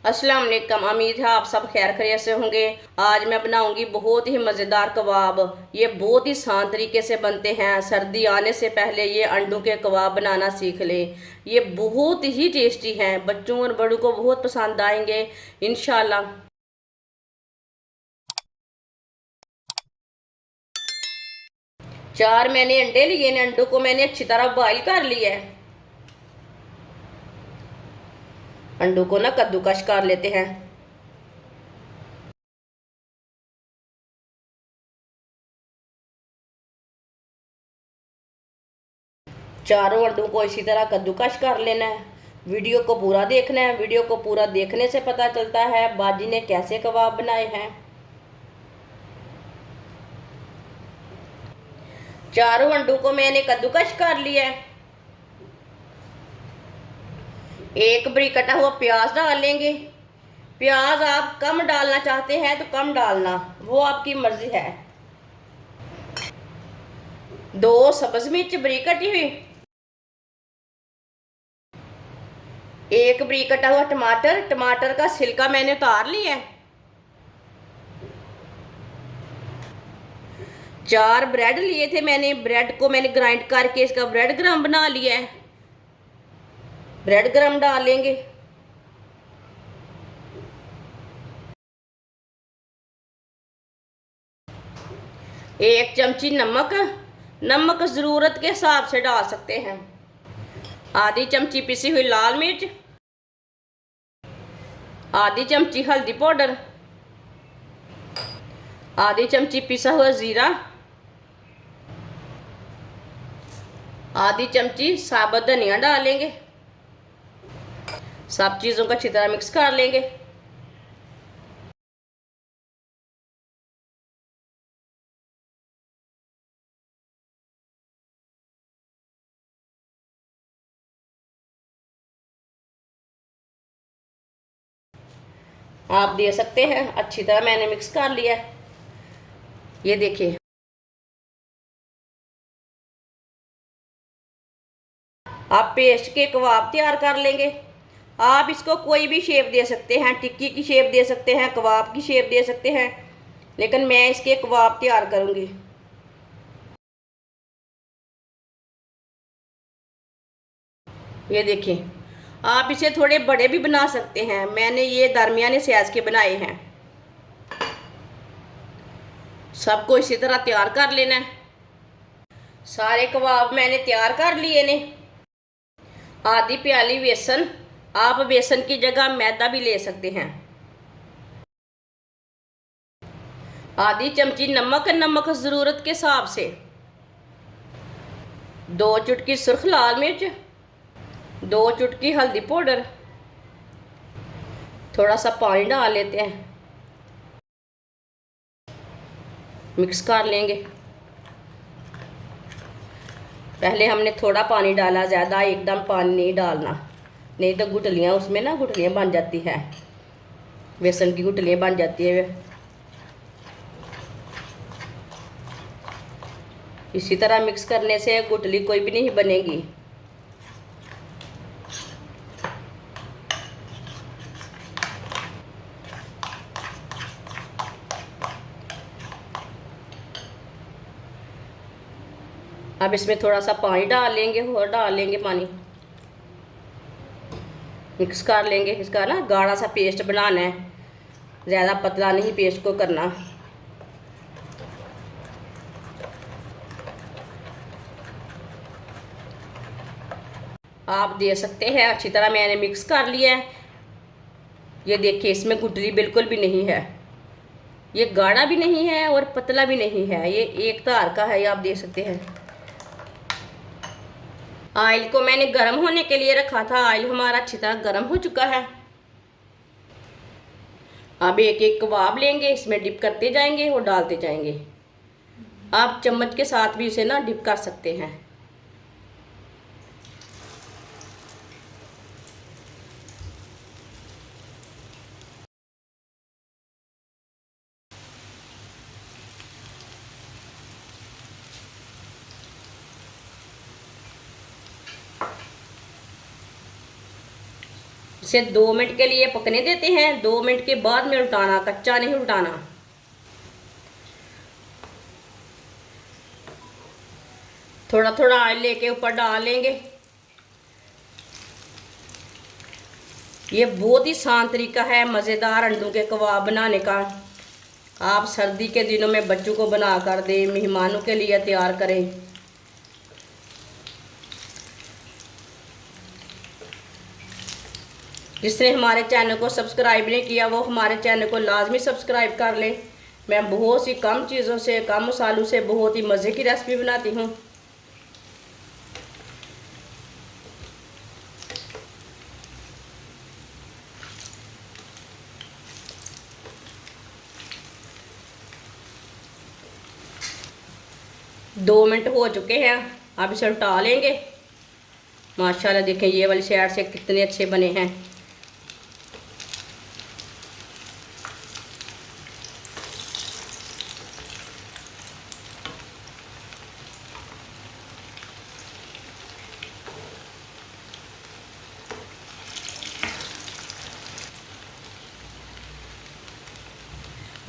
अस्सलाम वालेकुम। उम्मीद है आप सब खैर खैरियत से होंगे। आज मैं बनाऊंगी बहुत ही मज़ेदार कबाब। ये बहुत ही आसान तरीके से बनते हैं। सर्दी आने से पहले ये अंडों के कबाब बनाना सीख लें। ये बहुत ही टेस्टी हैं, बच्चों और बड़ों को बहुत पसंद आएंगे इंशाल्लाह। 4 मैंने अंडे लिए हैं। अंडों को मैंने अच्छी तरह बॉईल कर लिया है। अंडों को ना कद्दूकश कर लेते हैं। चारों अंडों को इसी तरह कद्दूकश कर लेना है। वीडियो को पूरा देखना है। वीडियो को पूरा देखने से पता चलता है बाजी ने कैसे कबाब बनाए हैं। चारों अंडों को मैंने कद्दूकश कर लिया है। एक बड़ी कटा हुआ प्याज डाल लेंगे। प्याज आप कम डालना चाहते हैं तो कम डालना, वो आपकी मर्जी है। 2 सब्ज मिर्च बड़ी कटी हुई। एक बड़ी कटा हुआ टमाटर। टमाटर का छिलका मैंने उतार लिया है। 4 ब्रेड लिए थे मैंने। ब्रेड को मैंने ग्राइंड करके इसका ब्रेड ग्राम बना लिया है। ब्रेड ग्राम डाल लेंगे। एक चमची नमक। नमक ज़रूरत के हिसाब से डाल सकते हैं। आधी चमची पिसी हुई लाल मिर्च। आधी चमची हल्दी पाउडर। आधी चमची पिसा हुआ ज़ीरा। आधी चमची साबुत धनिया डालेंगे। सब चीज़ों को अच्छी तरह मिक्स कर लेंगे। आप दे सकते हैं। अच्छी तरह मैंने मिक्स कर लिया है। ये देखिए, आप पेस्ट के कबाब तैयार कर लेंगे। आप इसको कोई भी शेप दे सकते हैं। टिक्की की शेप दे सकते हैं, कबाब की शेप दे सकते हैं, लेकिन मैं इसके कबाब तैयार करूँगी। ये देखिए, आप इसे थोड़े बड़े भी बना सकते हैं। मैंने ये दरमियाने साइज के बनाए हैं। सबको इसी तरह तैयार कर लेना है। सारे कबाब मैंने तैयार कर लिए ने। आधी प्याली बेसन। आप बेसन की जगह मैदा भी ले सकते हैं। आधी चमची नमक। नमक ज़रूरत के हिसाब से। 2 चुटकी सुर्ख लाल मिर्च। 2 चुटकी हल्दी पाउडर। थोड़ा सा पानी डाल लेते हैं, मिक्स कर लेंगे। पहले हमने थोड़ा पानी डाला, ज़्यादा एकदम पानी नहीं डालना, नहीं तो गुठलियाँ उसमें ना गुठलियाँ बन जाती है, बेसन की गुठलियाँ बन जाती है। इसी तरह मिक्स करने से गुठली कोई भी नहीं बनेगी। अब इसमें थोड़ा सा पानी डाल लेंगे और डाल लेंगे पानी, मिक्स कर लेंगे। इसका ना गाढ़ा सा पेस्ट बनाना है, ज़्यादा पतला नहीं पेस्ट को करना। आप दे सकते हैं। अच्छी तरह मैंने मिक्स कर लिया है। ये देखिए, इसमें गुठली बिल्कुल भी नहीं है। ये गाढ़ा भी नहीं है और पतला भी नहीं है, ये एक तार का है। ये आप देख सकते हैं। ऑयल को मैंने गर्म होने के लिए रखा था। ऑयल हमारा अच्छी तरह गर्म हो चुका है। अब एक एक कबाब लेंगे, इसमें डिप करते जाएंगे और डालते जाएंगे। आप चम्मच के साथ भी इसे ना डिप कर सकते हैं। इसे 2 मिनट के लिए पकने देते हैं। 2 मिनट के बाद में उल्टाना, कच्चा नहीं उल्टाना। थोड़ा थोड़ा ऑयल लेके ऊपर डाल लेंगे। ये बहुत ही आसान तरीका है मज़ेदार अंडों के कबाब बनाने का। आप सर्दी के दिनों में बच्चों को बना कर दें, मेहमानों के लिए तैयार करें। जिसने हमारे चैनल को सब्सक्राइब नहीं किया वो हमारे चैनल को लाजमी सब्सक्राइब कर लें। मैं बहुत सी कम चीज़ों से, कम मसालों से बहुत ही मज़े की रेसिपी बनाती हूँ। दो मिनट हो चुके हैं, अब इसे उल्टा लेंगे। माशाल्लाह देखें ये वाली साइड से कितने अच्छे बने हैं।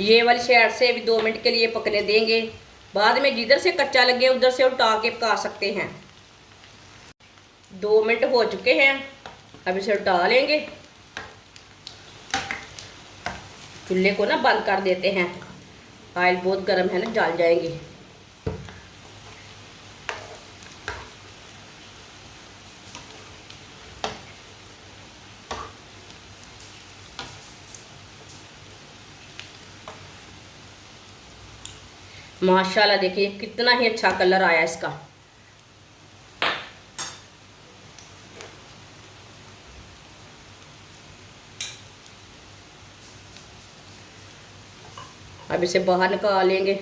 ये वाली साइड से भी 2 मिनट के लिए पकने देंगे। बाद में जिधर से कच्चा लगे उधर से उल्टा के पका सकते हैं। 2 मिनट हो चुके हैं, अब इसे उल्टा लेंगे। चूल्हे को ना बंद कर देते हैं, ऑयल बहुत गर्म है ना, जल जाएंगे। माशाल्लाह देखिए कितना ही अच्छा कलर आया इसका। अब इसे बाहर निकाल लेंगे।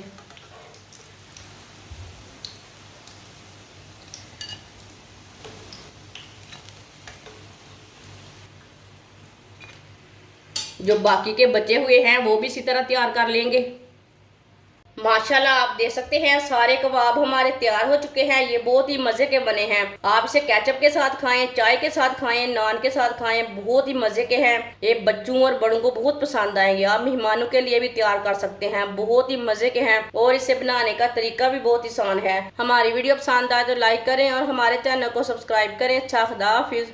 जो बाकी के बचे हुए हैं वो भी इसी तरह तैयार कर लेंगे। माशाल्लाह आप देख सकते हैं सारे कबाब हमारे तैयार हो चुके हैं। ये बहुत ही मज़े के बने हैं। आप इसे केचप के साथ खाएं, चाय के साथ खाएं, नान के साथ खाएं, बहुत ही मज़े के हैं। ये बच्चों और बड़ों को बहुत पसंद आएंगे। आप मेहमानों के लिए भी तैयार कर सकते हैं, बहुत ही मज़े के हैं और इसे बनाने का तरीका भी बहुत आसान है। हमारी वीडियो पसंद आए तो लाइक करें और हमारे चैनल को सब्सक्राइब करें। अच्छा, खुदा हाफिज़।